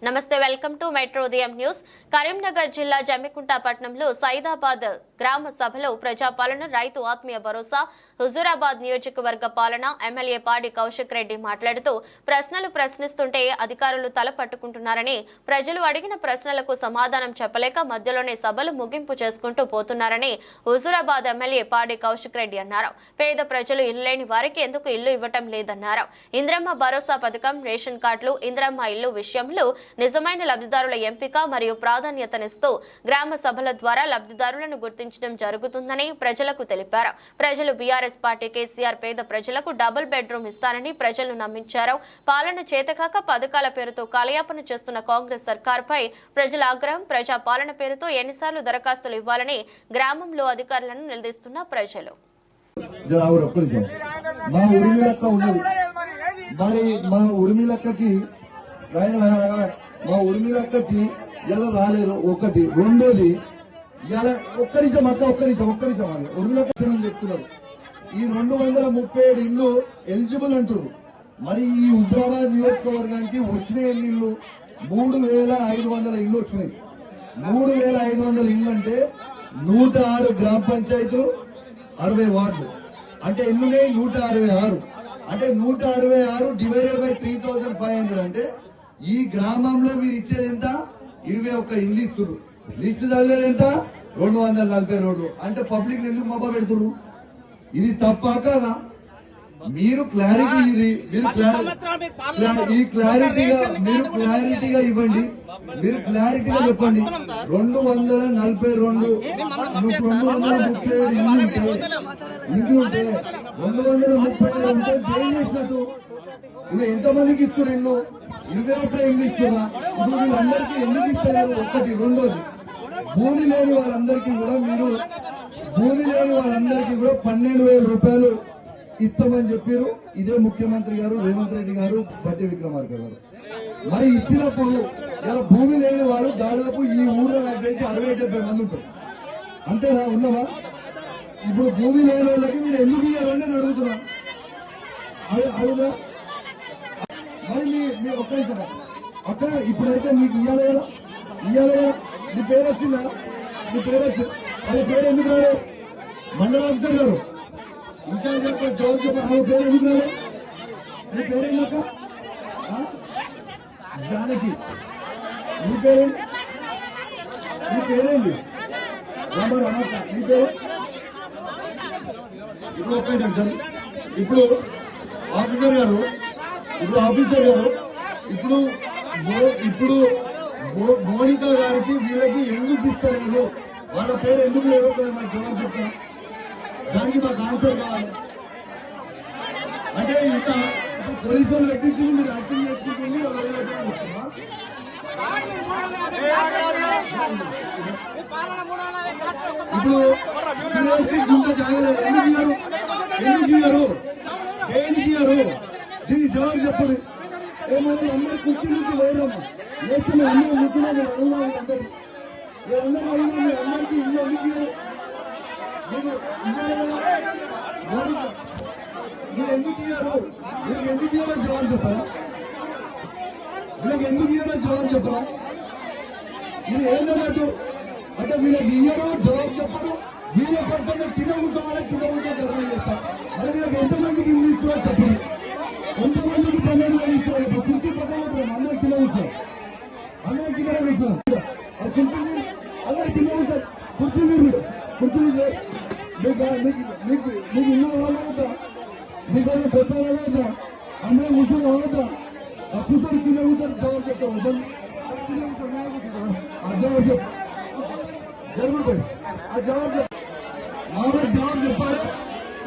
నమస్తే welcome to metro ఉదయం news. Karimnagar జిల్లా జమ్మికుంట పట్టణంలో సైదాబాద్ గ్రామ సభలో ప్రజాపాలన రైతు ఆత్మీయ భరోసా హుజూరాబాద్ నియోజకవర్గ పాలన ఎమ్మెల్యే పాడి కౌశిక్ రెడ్డి మాట్లాడుతూ ప్రశ్నలు ప్రశ్నిస్తుంటే అధికారులు తల పట్టుకుంటున్నారని, ప్రజలు అడిగిన ప్రశ్నలకు సమాధానం చెప్పలేక మధ్యలోనే సభలు ముగింపు చేసుకుంటూ పోతున్నారని హుజూరాబాద్ ఎమ్మెల్యే పాడి కౌశిక్ రెడ్డి అన్నారు. పేద ప్రజలు ఇల్లు లేని వారికి ఎందుకు ఇల్లు ఇవ్వటం లేదన్నారు. ఇంద్రమ్మ భరోసా పథకం, రేషన్ కార్డులు, ఇంద్రమ్మ ఇల్లు విషయంలో నిజమైన లబ్ధిదారుల ఎంపిక మరియు ప్రాధాన్యతనిస్తూ గ్రామ సభల ద్వారా లబ్ధిదారులను గుర్తించడం జరుగుతుందని ప్రజలకు తెలిపారు. ప్రజలు బీఆర్ఎస్ పార్టీ కేసీఆర్ పేద ప్రజలకు డబుల్ బెడ్రూమ్ ఇస్తానని ప్రజలను నమ్మించారు. పాలన చేతకాక పథకాల పేరుతో కాలయాపన చేస్తున్న కాంగ్రెస్ సర్కార్పై ప్రజల ఆగ్రహం. ప్రజా పాలన పేరుతో ఎన్నిసార్లు దరఖాస్తులు ఇవ్వాలని గ్రామంలో అధికారులను నిలదీస్తున్న ప్రజలు. మా ఉర్మిలక్కకి ఇలా రాలేదు. ఒకటి. రెండోది, ఇలా ఒక్క నిమిషం ఉర్మిలక్క చెప్తున్నారు. ఈ 237 ఇల్లు ఎలిజిబుల్ అంటారు. మరి ఈ హుజూరాబాద్ నియోజకవర్గానికి వచ్చిన ఇల్లు 3500 ఇల్లు వచ్చినాయి. 3500 ఇల్లు అంటే 106 గ్రామ పంచాయతీలు, 60 వార్డులు. అంటే ఎన్నున్నాయి? 166. అంటే 166 డివైడెడ్ బై 3500 అంటే ఈ గ్రామంలో మీరు ఇచ్చేది ఎంత? 21 ఇల్లు ఇస్తున్నారు. లిస్టు చదివేది ఎంత? 242. అంటే పబ్లిక్ ఎందుకు మబ్బా పెడుతున్నారు? ఇది తప్ప కాదా? మీరు క్లారిటీగా ఇవ్వండి. మీరు క్లారిటీగా చెప్పండి. 242 ఇల్లు ఉంటే 237 ఉంటే జైలు చేసినట్టు. ఇవి ఎంతమందికి ఇస్తున్నారు? ఇల్లు 21 ఇల్లు ఇస్తున్నా. ఇప్పుడు వీళ్ళందరికీ ఎందుకు ఇస్తారు? ఒకటి. రెండోది, భూమి లేని వాళ్ళందరికీ కూడా 12,000 రూపాయలు ఇస్తామని చెప్పారు. ఇదే ముఖ్యమంత్రి గారు రేవంత్ రెడ్డి గారు, బట్టి విక్రమార్క గారు. మరి ఇచ్చినప్పుడు ఇలా భూమి లేని వాళ్ళు దాదాపు ఈ ఊళ్ళో నాకు తెలిసి 60-70 మంది ఉంటారు. అంతేనా? ఉన్నవా? ఇప్పుడు భూమి లేని వాళ్ళకి మీరు ఎందుకు ఇయ్యాలని నేను అడుగుతున్నా. అడుగుదా? మరి మీ ఒక్క నిమిషం అక్క, ఇప్పుడైతే మీకు ఇయ్యాలి కదా. నీ పేరు వచ్చిందా? నీ పేరు వచ్చింది. అది పేరు ఎందుకు రాలేదు? మండల ఆఫీసర్ గారు ఇన్ఛార్జ్ జవాబు చెప్పండి. ఆమె పేరు ఎందుకు రాలేదు? నీ పేరేందక్క? జానకి. నీ పేరేంటి? నీ పేరేంటి? నీ పేరు? ఇప్పుడు ఒక్క నిమిషం సార్. ఇప్పుడు ఆఫీసర్ గారు ఇప్పుడు మోనిక గారికి వీళ్ళకి ఎందుకు ఇస్తలేదు? వాళ్ళ పేరు ఎందుకు లేదో మాకు జవాబు చెప్తాం. దానికి మాకు ఆన్సర్ కావాలి. అంటే ఇంకా పోలీసు వాళ్ళు పెట్టించి మీరు యాక్టింగ్ చేసుకుంటుంది. ఇప్పుడు గుంట జాగలేదు. ఎందుకు ఇయ్యారు? దీనికి జవాబు చెప్పండి. ఏమైనా అందరూ కుర్చీ నుంచి లేరమ్మా. లేకుండా అందరూ ముఖ్యమంత్రి అందరూ అందరికీ ఇల్లు ఎందుకు ఇయ్యారు? మీరు ఎందుకు ఇయ్యారో జవాబు చెప్పరా? వీళ్ళకి ఎందుకు ఇయ్యారో జవాబు చెప్పరా? ఇది ఏంటన్నట్టు? అంటే వీళ్ళకి ఇయ్యరు, జవాబు చెప్పరు. వీళ్ళ కోసం కింద కూర్చోవాలి, కింద ధర్నా చేస్తారు. మరి వీళ్ళకి ఎంతమందికి ఇల్లు ఇస్తున్నారో చెప్పండి. ఎంతమందికి 12,000 ఇస్తున్నారు? ఇప్పుడు కుర్చీ పక్కన అందరూ కింద కూర్చోరు. అందరూ కింద కూర్చోరు. అందరూ కింద కూర్చోరు. కుర్చీలు మీకు ఇల్లు అవ్వలేదా? మీకు కొత్త అవ్వలేదా? అందరూ కూర్చొని అవ్వదా? ఆ కూర్చొని కింద కూర్చొని జవాబు చెప్తారు. జరుగుతుంది. ఆ జవాబు చెప్పాలి.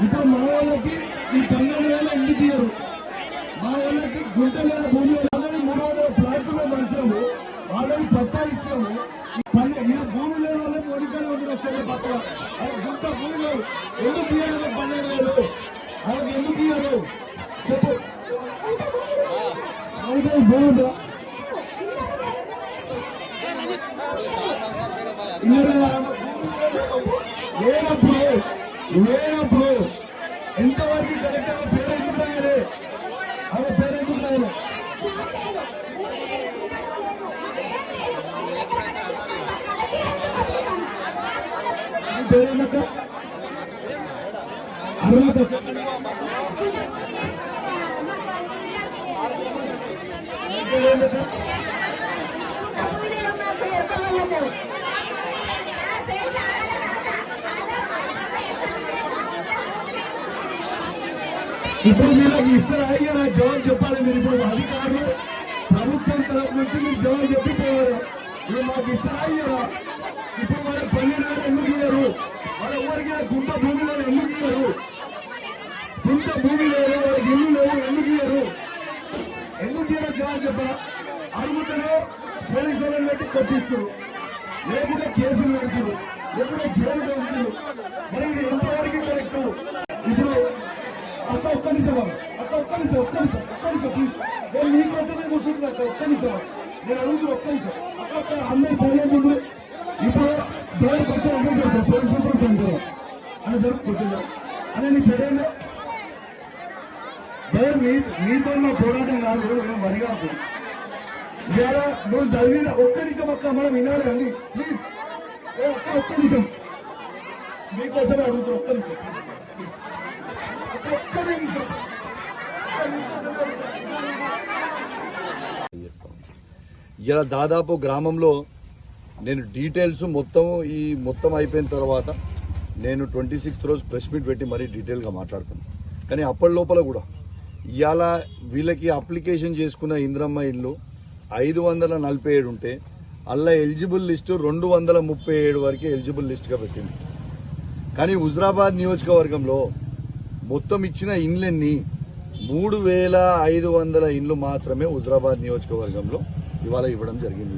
ఇప్పుడు మా వాళ్ళకి ఈ 12,000 ఎందుకు ఇయ్యరు? మా వాళ్ళకి గుంటల భూమి ఆల్రెడీ 300 ఫ్లాట్లు మంచాము, ఆల్రెడీ పట్టా ఇచ్చాము. ఈ భూమి లేని వాళ్ళే మోడికాయలు వచ్చే పక్క గుంట భూమి లేదు. ఎందుకు ఇయ్యారు? 12,000 వాళ్ళకి ఎందుకు ఇయ్యారు చెప్పు. బాగుందా? లేనప్పుడు ఎంతవరకు కరెక్ట్గా పేరు ఎందుకు రాయాలి? ఆమె పేరు ఎందుకు రాయాలి? పేరేందక్క అరుణక్క పేరేందక్క ఇప్పుడు మీరు ఇస్తారా అయ్యా జవాబు చెప్పాలి. మీరు ఇప్పుడు అధికారులు ప్రభుత్వం తరపు నుంచి మీరు జవాబు చెప్పిపోయారు. మీరు మాకు ఇస్తారా అయ్యారా? ఇప్పుడు వాళ్ళ 12,000 ఎందుకు ఇయ్యరు? వాళ్ళ ఎవరికి గుంట భూమిలో ఎందుకు ఇయ్యరు? గుంట భూమి లేదు, వాళ్ళకి ఇల్లు లేవు, ఎందుకు ఇయ్యరు? ఎందుకు ఇయ్యరో జవాబు చెప్పరా? అడుగుతూనే పోలీసు వాళ్ళని పెట్టి కొట్టిస్తారు, లేకుంటే కేసులు పెడుతున్నారు, లేకుంటే జైలు పెడుతున్నారు. మరి ఇది ఎంతవరకు కరెక్ట్? ఇప్పుడు ఒక్క నిమిషం ప్లీజ్. నేను మీకోసమే కూర్చుంటున్నా. ఒక్క నిమిషం నేను అడుగుతున్నా. ఒక్క నిమిషం అక్కడ అందరూ సైలెంట్ ఉండు. ఇప్పుడు దేవుడికి వచ్చే పోలీసు కూర్చుంటారు అని జరుపుకుంటున్నా అని నీ పేరేందో దేవుడు మీతో నా పోరాటం కాదు. మేము మరిగాకు ఇవాళ నువ్వు చదివిన ఒక్క నిమిషం మనం వినాలి అండి ప్లీజ్. ఒక్క నిమిషం మీకోసమే అడుగుతున్నా. ఒక్క నిమిషం ఇలా దాదాపు గ్రామంలో నేను డీటెయిల్స్ మొత్తం అయిపోయిన తర్వాత నేను 26th రోజు ప్రెస్ మీట్ పెట్టి మరీ డీటెయిల్గా మాట్లాడుతాను. కానీ అప్పటి లోపల కూడా ఇవాళ వీళ్ళకి అప్లికేషన్ చేసుకున్న ఇంద్రమ్మ ఇల్లు 547 ఉంటే అలా ఎలిజిబుల్ లిస్టు 237 వరకే ఎలిజిబుల్ లిస్ట్గా పెట్టింది. కానీ హుజురాబాద్ నియోజకవర్గంలో మొత్తం ఇచ్చిన ఇండ్లన్నీ 3,500 ఇండ్లు మాత్రమే హుజురాబాద్ నియోజకవర్గంలో ఇవాళ ఇవ్వడం జరిగింది.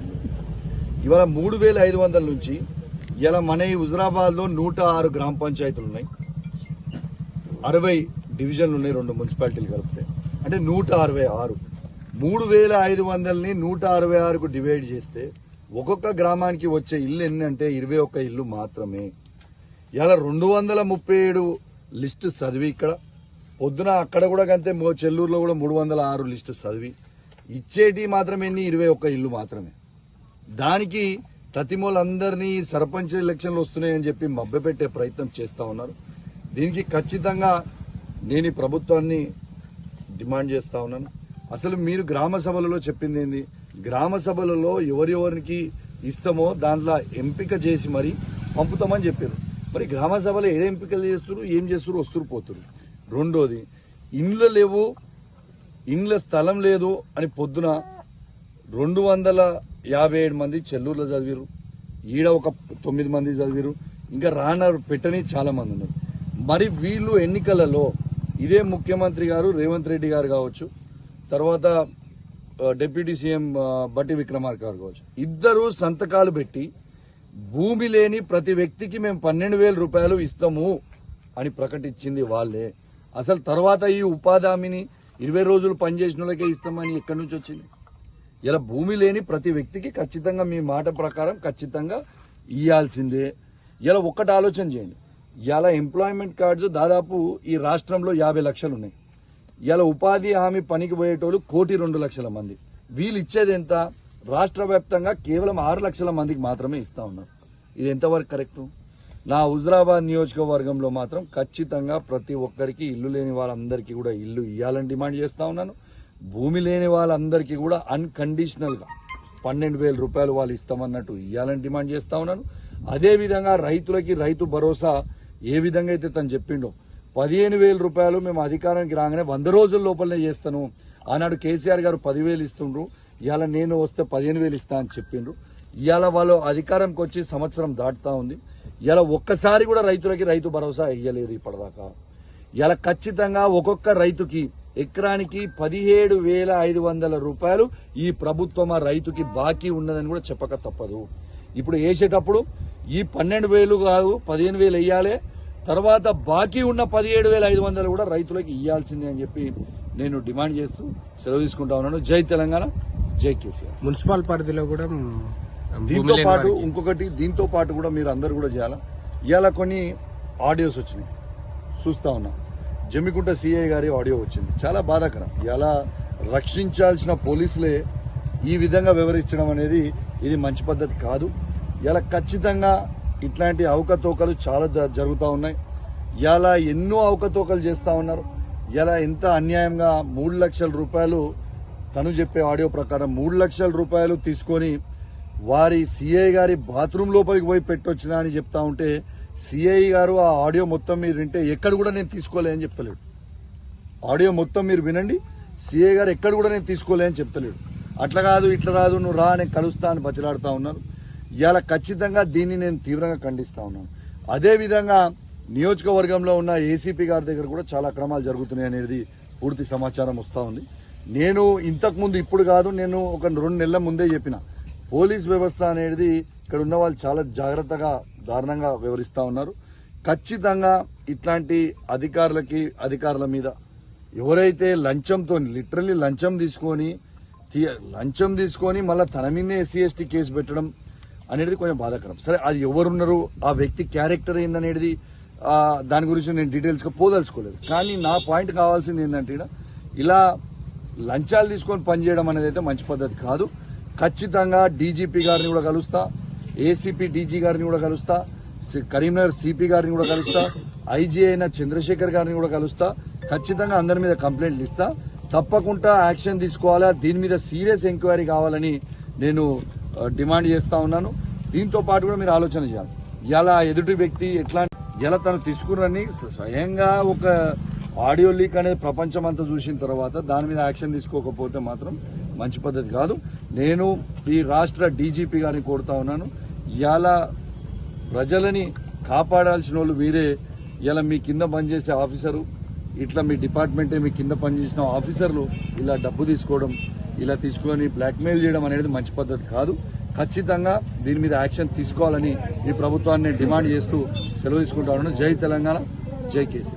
ఇవాళ 3,500 నుంచి ఇలా మన ఈ హుజురాబాద్ లో 106 గ్రామ పంచాయతీలు ఉన్నాయి, 60 డివిజన్లు ఉన్నాయి, 2 మున్సిపాలిటీలు కలిపితే అంటే 166. 3,500ని 166కు డివైడ్ చేస్తే ఒక్కొక్క గ్రామానికి వచ్చే ఇల్లు ఎన్ని అంటే 21 ఇల్లు మాత్రమే. ఇలా 237 లిస్టు చదివి ఇక్కడ పొద్దున అక్కడ కూడా కంటే చెల్లూరులో కూడా 306 లిస్టు చదివి ఇచ్చేటి మాత్రం ఎన్ని 21 ఇల్లు మాత్రమే. దానికి తతిమోలందరినీ సర్పంచ్ ఎలక్షన్లు వస్తున్నాయని చెప్పి మభ్యపెట్టే ప్రయత్నం చేస్తా ఉన్నారు. దీనికి ఖచ్చితంగా నేను ఈ ప్రభుత్వాన్ని డిమాండ్ చేస్తా ఉన్నాను. అసలు మీరు గ్రామ సభలలో చెప్పింది ఏంది? గ్రామ సభలలో ఎవరెవరికి ఇస్తామో దాంట్లో ఎంపిక చేసి మరి పంపుతామని చెప్పారు. మరి గ్రామ సభలో ఏ ఎంపికలు చేస్తారు, ఏం చేస్తారు, వస్తురు పోతురు. రెండోది ఇండ్లు లేవు, ఇండ్ల స్థలం లేదు అని పొద్దున 257 మంది చెల్లూరులో చదివారు, ఈడ ఒక 9 మంది చదివారు, ఇంకా పెట్టని చాలా మంది ఉన్నారు. మరి వీళ్ళు ఎన్నికలలో ఇదే ముఖ్యమంత్రి గారు రేవంత్ రెడ్డి గారు కావచ్చు, తర్వాత డిప్యూటీ సీఎం బట్టి విక్రమార్క గారు కావచ్చు, ఇద్దరు సంతకాలు పెట్టి భూమి లేని ప్రతి వ్యక్తికి మేము 12,000 రూపాయలు ఇస్తాము అని ప్రకటించింది వాళ్ళే. అసలు తర్వాత ఈ ఉపాధి హామీని 20 రోజులు పనిచేసిన వాళ్ళకే ఇస్తామని ఎక్కడి నుంచి వచ్చింది? ఇలా భూమి లేని ప్రతి వ్యక్తికి ఖచ్చితంగా మీ మాట ప్రకారం ఖచ్చితంగా ఇవ్వాల్సిందే. ఇలా ఒక్కటి ఆలోచన చేయండి. ఇలా ఎంప్లాయ్మెంట్ కార్డ్స్ దాదాపు ఈ రాష్ట్రంలో 50 లక్షలు ఉన్నాయి. ఇలా ఉపాధి హామీ పనికి పోయేటోళ్ళు 1,02,00,000 మంది. వీళ్ళు ఇచ్చేది ఎంత? రాష్ట్ర వ్యాప్తంగా కేవలం 6 లక్షల మందికి మాత్రమే ఇస్తా ఉన్నారు. ఇది ఎంతవరకు కరెక్టు? నా హుజురాబాద్ నియోజకవర్గంలో మాత్రం ఖచ్చితంగా ప్రతి ఒక్కరికి ఇల్లు లేని వాళ్ళందరికీ కూడా ఇల్లు ఇవ్వాలని డిమాండ్ చేస్తా ఉన్నాను. భూమి లేని వాళ్ళందరికీ కూడా అన్కండిషనల్ గా 12,000 రూపాయలు వాళ్ళు ఇస్తామన్నట్టు ఇవ్వాలని డిమాండ్ చేస్తా ఉన్నాను. అదేవిధంగా రైతులకి రైతు భరోసా ఏ విధంగా అయితే తను చెప్పిండో 15,000 రూపాయలు మేము అధికారానికి రాగానే 100 రోజుల లోపలనే చేస్తాను. ఆనాడు కేసీఆర్ గారు 10,000 ఇస్తుండ్రు, ఇవాళ నేను వస్తే 15,000 ఇస్తా అని చెప్పిండ్రు. ఇవాళ వాళ్ళు అధికారంకి వచ్చి సంవత్సరం దాటుతా ఉంది. ఇలా ఒక్కసారి కూడా రైతులకి రైతు భరోసా ఇయ్యలేదు ఇప్పటిదాకా. ఇలా ఖచ్చితంగా ఒక్కొక్క రైతుకి ఎకరానికి 17,500 రూపాయలు ఈ ప్రభుత్వం ఆ రైతుకి బాకీ ఉన్నదని కూడా చెప్పక తప్పదు. ఇప్పుడు వేసేటప్పుడు ఈ 12,000 కాదు 15,000 వెయ్యాలి, తర్వాత బాకీ ఉన్న 17,500 కూడా రైతులకి ఇవ్వాల్సిందే అని చెప్పి నేను డిమాండ్ చేస్తూ సెలవు తీసుకుంటా ఉన్నాను. జై తెలంగాణ, జై కేసీఆర్. మున్సిపల్ పరిధిలో కూడా దీంతో పాటు ఇంకొకటి, దీంతో పాటు కూడా మీరు అందరు కూడా చేయాలా. ఇవాళ కొన్ని ఆడియోస్ వచ్చినాయి చూస్తా ఉన్నా. జమ్మికుంట సిఐ గారి ఆడియో వచ్చింది, చాలా బాధాకరం. ఇలా రక్షించాల్సిన పోలీసులే ఈ విధంగా వివరించడం అనేది ఇది మంచి పద్ధతి కాదు. ఇలా ఖచ్చితంగా ఇట్లాంటి అవకతవకలు చాలా జరుగుతూ ఉన్నాయి. ఇలా ఎన్నో అవకతవకలు చేస్తూ ఉన్నారు. ఇలా ఎంత అన్యాయంగా 3 లక్షల రూపాయలు, తను చెప్పే ఆడియో ప్రకారం 3 లక్షల రూపాయలు తీసుకొని వారి సిఐ గారి బాత్రూమ్ లోపలికి పోయి పెట్టొచ్చినా అని చెప్తా ఉంటే, సిఐ గారు ఆ ఆడియో మొత్తం మీరు వింటే ఎక్కడ కూడా నేను తీసుకోలే అని చెప్తలేడు. ఆడియో మొత్తం మీరు వినండి, సిఐ గారు ఎక్కడ కూడా నేను తీసుకోలే అని చెప్తలేడు. అట్లా కాదు ఇట్లా రాదు, నువ్వు రా, నేను కలుస్తా అని బతిలాడుతా ఉన్నారు. ఇవాళ ఖచ్చితంగా దీన్ని నేను తీవ్రంగా ఖండిస్తా ఉన్నాను. అదేవిధంగా నియోజకవర్గంలో ఉన్న ఏసీపీ గారి దగ్గర కూడా చాలా అక్రమాలు జరుగుతున్నాయి అనేది పూర్తి సమాచారం వస్తూ ఉంది. నేను ఇంతకుముందు, ఇప్పుడు కాదు, నేను ఒక 2 నెలల ముందే చెప్పిన, పోలీస్ వ్యవస్థ అనేది ఇక్కడ ఉన్న వాళ్ళు చాలా జాగ్రత్తగా, దారుణంగా వ్యవహరిస్తూ ఉన్నారు. ఖచ్చితంగా ఇట్లాంటి అధికారుల మీద ఎవరైతే లంచంతో, లిటరల్లీ లంచం తీసుకొని మళ్ళీ తన మీదే ఎస్సీ ఎస్టీ కేసు పెట్టడం అనేది కొంచెం బాధాకరం. సరే, అది ఎవరున్నారు, ఆ వ్యక్తి క్యారెక్టర్ ఏందనేది దాని గురించి నేను డీటెయిల్స్గా పోదలుచుకోలేదు. కానీ నా పాయింట్ కావాల్సింది ఏంటంటే, ఇలా లంచాలు తీసుకొని పనిచేయడం అనేది అయితే మంచి పద్ధతి కాదు. ఖచ్చితంగా డీజీపీ గారిని కూడా కలుస్తా, ఏసీపీ డీజీ గారిని కూడా కలుస్తా, కరీంనగర్ సిపి గారిని కూడా కలుస్తా, ఐజీ అయిన చంద్రశేఖర్ గారిని కూడా కలుస్తా. ఖచ్చితంగా అందరి మీద కంప్లైంట్లు ఇస్తా. తప్పకుండా యాక్షన్ తీసుకోవాలా, దీని మీద సీరియస్ ఎంక్వైరీ కావాలని నేను డిమాండ్ చేస్తా ఉన్నాను. దీంతో పాటు కూడా మీరు ఆలోచన చేయాలి. ఇలా ఎదుటి వ్యక్తి ఎట్లా, ఇలా తను తీసుకురని స్వయంగా ఒక ఆడియో లీక్ అనేది ప్రపంచం అంతా చూసిన తర్వాత దాని మీద యాక్షన్ తీసుకోకపోతే మాత్రం మంచి పద్ధతి కాదు. నేను ఈ రాష్ట్ర డీజీపీ గారిని కోరుతా ఉన్నాను, ఇలా ప్రజలని కాపాడాల్సిన వాళ్ళు మీరే. ఇలా మీ కింద పనిచేసే ఆఫీసరు, ఇట్లా మీ డిపార్ట్మెంటే మీ కింద పనిచేసిన ఆఫీసర్లు ఇలా డబ్బు తీసుకోవడం, ఇలా తీసుకొని బ్లాక్మెయిల్ చేయడం అనేది మంచి పద్ధతి కాదు. ఖచ్చితంగా దీని మీద యాక్షన్ తీసుకోవాలని ఈ ప్రభుత్వాన్ని డిమాండ్ చేస్తూ సెలవు తీసుకుంటా ఉన్నాను. జై తెలంగాణ, జై కేసీ.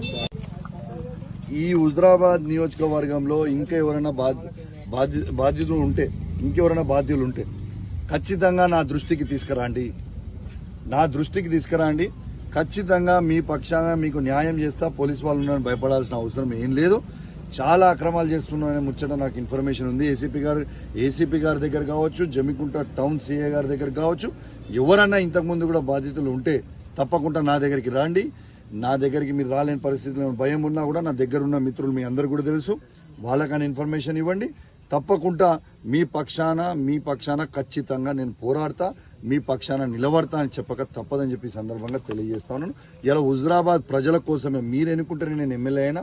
ఈ హుజరాబాద్ నియోజకవర్గంలో ఇంకా ఎవరైనా బాధ్యులు ఉంటే ఖచ్చితంగా నా దృష్టికి తీసుకురండి. ఖచ్చితంగా మీ పక్షాన మీకు న్యాయం చేస్తా. పోలీసు వాళ్ళు ఉన్నారని భయపడాల్సిన అవసరం ఏం లేదు. చాలా అక్రమాలు చేస్తున్నారనే ముచ్చట నాకు ఇన్ఫర్మేషన్ ఉంది. ఏసీపీ గారి దగ్గర కావచ్చు, జమ్మికుంట టౌన్ సిఐ గారి దగ్గర కావచ్చు, ఎవరన్నా ఇంతకుముందు కూడా బాధితులు ఉంటే తప్పకుండా నా దగ్గరికి రండి. నా దగ్గరికి మీరు రాలేని పరిస్థితిలో భయం ఉన్నా కూడా నా దగ్గర ఉన్న మిత్రులు మీ అందరు కూడా తెలుసు, వాళ్ళకని ఇన్ఫర్మేషన్ ఇవ్వండి. తప్పకుండా మీ పక్షాన ఖచ్చితంగా నేను పోరాడతా, మీ పక్షాన నిలబడతా అని చెప్పక తప్పదని చెప్పి సందర్భంగా తెలియజేస్తా ఉన్నాను. ఇలా హుజరాబాద్ ప్రజల కోసమే, మీరు ఎన్నుకుంటే నేను ఎమ్మెల్యే అయినా,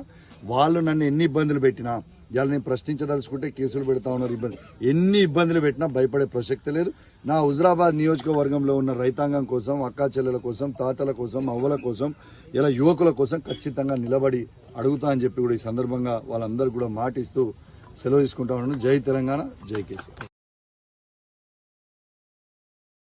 వాళ్ళు నన్ను ఎన్ని ఇబ్బందులు పెట్టినా, ఇలా నేను ప్రశ్నించదలుచుకుంటే కేసులు పెడతా ఉన్నారు. ఎన్ని ఇబ్బందులు పెట్టినా భయపడే ప్రసక్తి లేదు. నా హుజరాబాద్ నియోజకవర్గంలో ఉన్న రైతాంగం కోసం, అక్కా చెల్లెల కోసం, తాతల కోసం, అవ్వల కోసం, ఇలా యువకుల కోసం ఖచ్చితంగా నిలబడి అడుగుతా అని చెప్పి కూడా ఈ సందర్భంగా వాళ్ళందరూ కూడా మాటిస్తూ సెలవు తీసుకుంటా ఉన్నాను. జై తెలంగాణ, జై కేసీ.